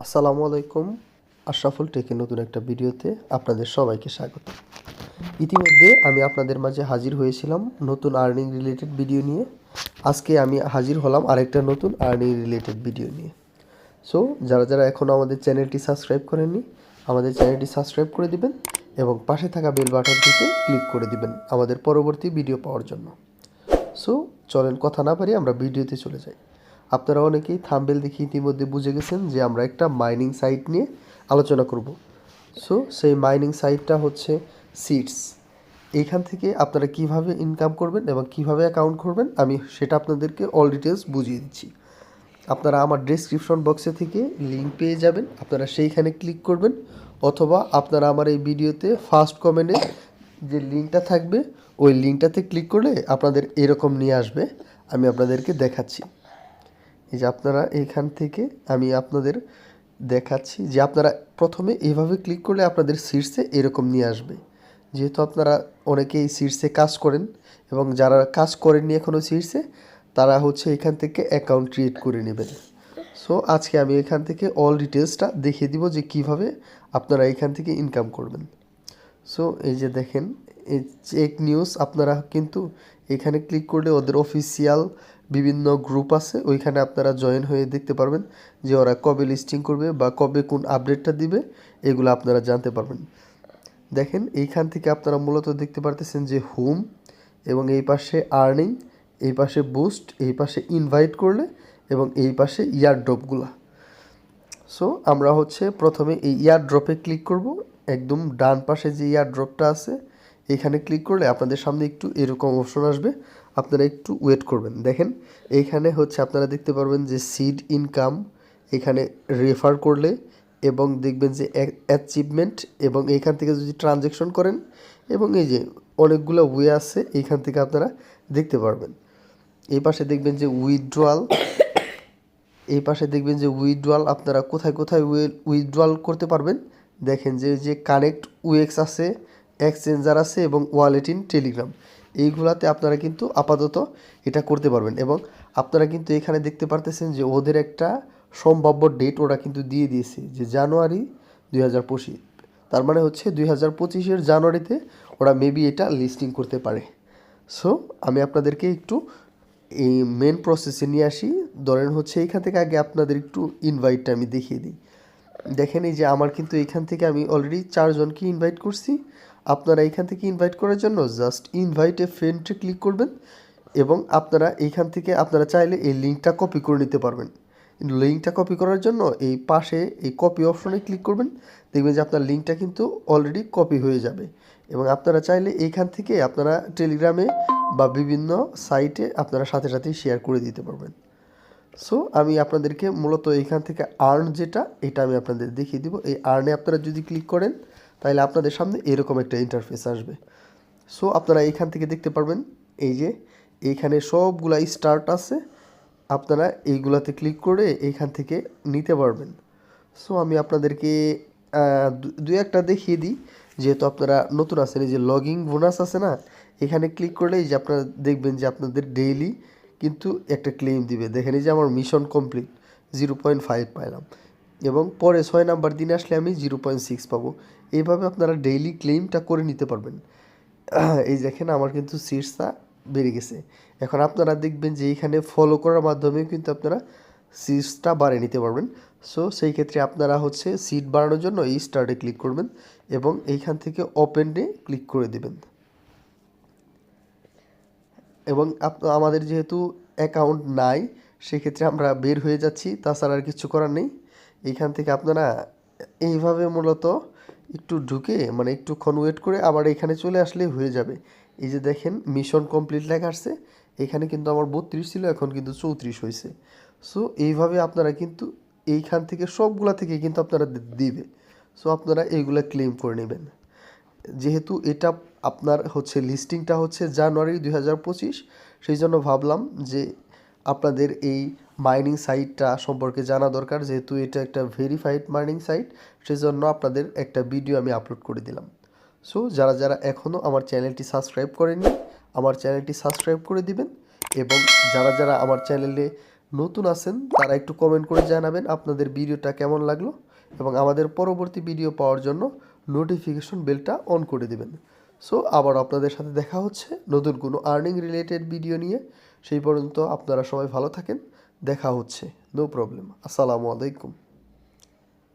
আসসালামু আলাইকুম। আশরাফুল টেকের নতুন একটা ভিডিওতে আপনাদের সবাইকে স্বাগত। ইতিমধ্যে আমি আপনাদের মাঝে হাজির হয়েছিলাম নতুন আর্নিং রিলেটেড ভিডিও নিয়ে। আজকে আমি হাজির হলাম আরেকটা নতুন আর্নিং রিলেটেড ভিডিও নিয়ে। সো যারা এখনও আমাদের চ্যানেলটি সাবস্ক্রাইব করেননি, আমাদের চ্যানেলটি সাবস্ক্রাইব করে দিবেন এবং পাশে থাকা বেল বাটনটিতে ক্লিক করে দিবেন আমাদের পরবর্তী ভিডিও পাওয়ার জন্য। সো চলেন কথা না পারি আমরা ভিডিওতে চলে যাই। আপনারা অনেকেই থাম্বনেল দেখে ইতিমধ্যে বুঝে গেছেন যে আমরা একটা মাইনিং সাইট নিয়ে আলোচনা করব। সো সেই মাইনিং সাইটটা হচ্ছে সিডস। এইখান থেকে আপনারা কিভাবে ইনকাম করবেন এবং কিভাবে অ্যাকাউন্ট করবেন আমি সেটা আপনাদেরকে অল ডিটেলস বুঝিয়ে দিচ্ছি। আপনারা আমার ডেসক্রিপশন বক্সে থেকে লিঙ্ক পেয়ে যাবেন, আপনারা সেইখানে ক্লিক করবেন, অথবা আপনারা আমার এই ভিডিওতে ফার্স্ট কমেন্টে যে লিঙ্কটা থাকবে ওই লিঙ্কটাতে ক্লিক করলে আপনাদের এরকম নিয়ে আসবে। আমি আপনাদেরকে দেখাচ্ছি। এই যে আপনারা এইখান থেকে আমি আপনাদের দেখাচ্ছি যে আপনারা প্রথমে এইভাবে ক্লিক করলে আপনাদের শীর্ষে এরকম নিয়ে আসবে। যেহেতু আপনারা অনেকেই শীর্ষে কাজ করেন এবং যারা কাজ করেননি এখনও শীর্ষে, তারা হচ্ছে এখান থেকে অ্যাকাউন্ট ক্রিয়েট করে নেবেন। সো আজকে আমি এখান থেকে অল ডিটেলসটা দেখিয়ে দিব যে কিভাবে আপনারা এখান থেকে ইনকাম করবেন। সো এই যে দেখেন এই চেক নিউজ, আপনারা কিন্তু এখানে ক্লিক করলে ওদের অফিসিয়াল বিভিন্ন গ্রুপ আছে, ওইখানে আপনারা জয়েন হয়ে দেখতে পারবেন যে ওরা কবে লিস্টিং করবে বা কবে কোন আপডেটটা দিবে, এগুলো আপনারা জানতে পারবেন। দেখেন এইখান থেকে আপনারা মূলত দেখতে পারতেছেন যে হোম এবং এই পাশে আর্নিং, এই পাশে বুস্ট, এই পাশে ইনভাইট করলে এবং এই পাশে ইয়ারড্রপগুলা। সো আমরা হচ্ছে প্রথমে এই ইয়ারড্রপে ক্লিক করব। একদম ডান পাশে যে ইয়ারড্রপটা আছে এখানে ক্লিক করলে আপনাদের সামনে একটু এরকম অপশন আসবে, আপনারা একটু ওয়েট করবেন। দেখেন এইখানে হচ্ছে আপনারা দেখতে পারবেন যে সিড ইনকাম, এখানে রেফার করলে এবং দেখবেন যে অ্যাচিভমেন্ট, এবং এইখান থেকে যদি ট্রানজ্যাকশন করেন এবং এই যে অনেকগুলো ওয়ে আছে এইখান থেকে আপনারা দেখতে পারবেন। এই পাশে দেখবেন যে উইথড্রয়াল, এই পাশে দেখবেন যে উইথড্রয়াল আপনারা কোথায় কোথায় উইথড্রয়াল করতে পারবেন। দেখেন যে কানেক্ট উএক্স আছে, এক্সচেঞ্জার আছে এবং ওয়ালেট ইন টেলিগ্রাম, এইগুলাতে আপনারা কিন্তু আপাতত এটা করতে পারবেন। এবং আপনারা কিন্তু এখানে দেখতে পারতেছেন যে ওদের একটা সম্ভাব্য ডেট ওরা কিন্তু দিয়ে দিয়েছে যে জানুয়ারি 2025। তার মানে হচ্ছে 2025-এর জানুয়ারিতে ওরা মেবি এটা লিস্টিং করতে পারে। সো আমি আপনাদেরকে একটু এই মেন প্রসেসে নিয়ে আসি। ধরেন হচ্ছে এইখান থেকে আগে আপনাদের একটু ইনভাইটটা আমি দেখিয়ে দিই। দেখেন এই যে আমার কিন্তু এইখান থেকে আমি অলরেডি 4 জনকে ইনভাইট করছি। আপনারা এইখান থেকে ইনভাইট করার জন্য জাস্ট ইনভাইট এ ফ্রেন্ডে ক্লিক করবেন এবং আপনারা এইখান থেকে আপনারা চাইলে এই লিঙ্কটা কপি করে নিতে পারবেন। লিঙ্কটা কপি করার জন্য এই পাশে এই কপি অপশনে ক্লিক করবেন, দেখবেন যে আপনার লিঙ্কটা কিন্তু অলরেডি কপি হয়ে যাবে। এবং আপনারা চাইলে এইখান থেকে আপনারা টেলিগ্রামে বা বিভিন্ন সাইটে আপনারা সাথে সাথেই শেয়ার করে দিতে পারবেন। সো আমি আপনাদেরকে মূলত এইখান থেকে আর্ন যেটা, এটা আমি আপনাদের দেখিয়ে দিব। এই আর্নে আপনারা যদি ক্লিক করেন তাহলে আপনাদের সামনে এরকম একটা ইন্টারফেস আসবে। সো আপনারা এইখান থেকে দেখতে পারবেন এই যে এইখানে সবগুলা স্টার্ট আছে, আপনারা এইগুলাতে ক্লিক করে এইখান থেকে নিতে পারবেন। সো আমি আপনাদেরকে দুই একটা দেখিয়ে দিই, যেহেতু আপনারা নতুন আছেন। এই যে লগিং বোনাস আছে না, এখানে ক্লিক করলে এই যে আপনারা দেখবেন যে আপনাদের ডেইলি কিন্তু একটা ক্লেম দিবে। দেখেন এই যে আমার মিশন কমপ্লিট 0.5 পাইলাম এবং পরে 6 নাম্বার দিন আসলে আমি 0.6 পাবো। এইভাবে আপনারা ডেইলি ক্লেমটা করে নিতে পারবেন। এই দেখেন আমার কিন্তু সিটসটা বেড়ে গেছে। এখন আপনারা দেখবেন যে এইখানে ফলো করার মাধ্যমে কিন্তু আপনারা সিটসটা বাড়িয়ে নিতে পারবেন। সো সেই ক্ষেত্রে আপনারা হচ্ছে সিট বাড়ানোর জন্য এই স্টার্টে ক্লিক করবেন এবং এইখান থেকে ওপেনে ক্লিক করে দেবেন। এবং আমাদের যেহেতু অ্যাকাউন্ট নাই সেক্ষেত্রে আমরা বের হয়ে যাচ্ছি, তাছাড়া আর কিছু করার নেই। এইখান থেকে আপনারা এইভাবে মূলত একটু ঢুকে মানে একটুক্ষণ ওয়েট করে আবার এখানে চলে আসলেই হয়ে যাবে। এই যে দেখেন মিশন কমপ্লিট লেখা আসছে, এখানে কিন্তু আমার 32 ছিল, এখন কিন্তু 34 হয়েছে। সো এইভাবে আপনারা কিন্তু এইখান থেকে সবগুলা থেকে কিন্তু আপনারা দিবে। সো আপনারা এইগুলা ক্লেম করে নেবেন। যেহেতু এটা আপনার হচ্ছে লিস্টিংটা হচ্ছে জানুয়ারি 2025, সেই জন্য ভাবলাম যে আপনাদের এই মাইনিং সাইটটা সম্পর্কে জানা দরকার। যেহেতু এটা একটা ভেরিফাইড মাইনিং সাইট, সেই জন্য আপনাদের একটা ভিডিও আমি আপলোড করে দিলাম। সো যারা এখনও আমার চ্যানেলটি সাবস্ক্রাইব করেননি আমার চ্যানেলটি সাবস্ক্রাইব করে দিবেন এবং যারা আমার চ্যানেলে নতুন আছেন তারা একটু কমেন্ট করে জানাবেন আপনাদের ভিডিওটা কেমন লাগলো এবং আমাদের পরবর্তী ভিডিও পাওয়ার জন্য নোটিফিকেশন বেলটা অন করে দিবেন। সো আবার আপনাদের সাথে দেখা হচ্ছে নতুন কোনো আর্নিং রিলেটেড ভিডিও নিয়ে। সেই পর্যন্ত আপনারা সবাই ভালো থাকেন, দেখা হচ্ছে। No problem. আসসালামু আলাইকুম।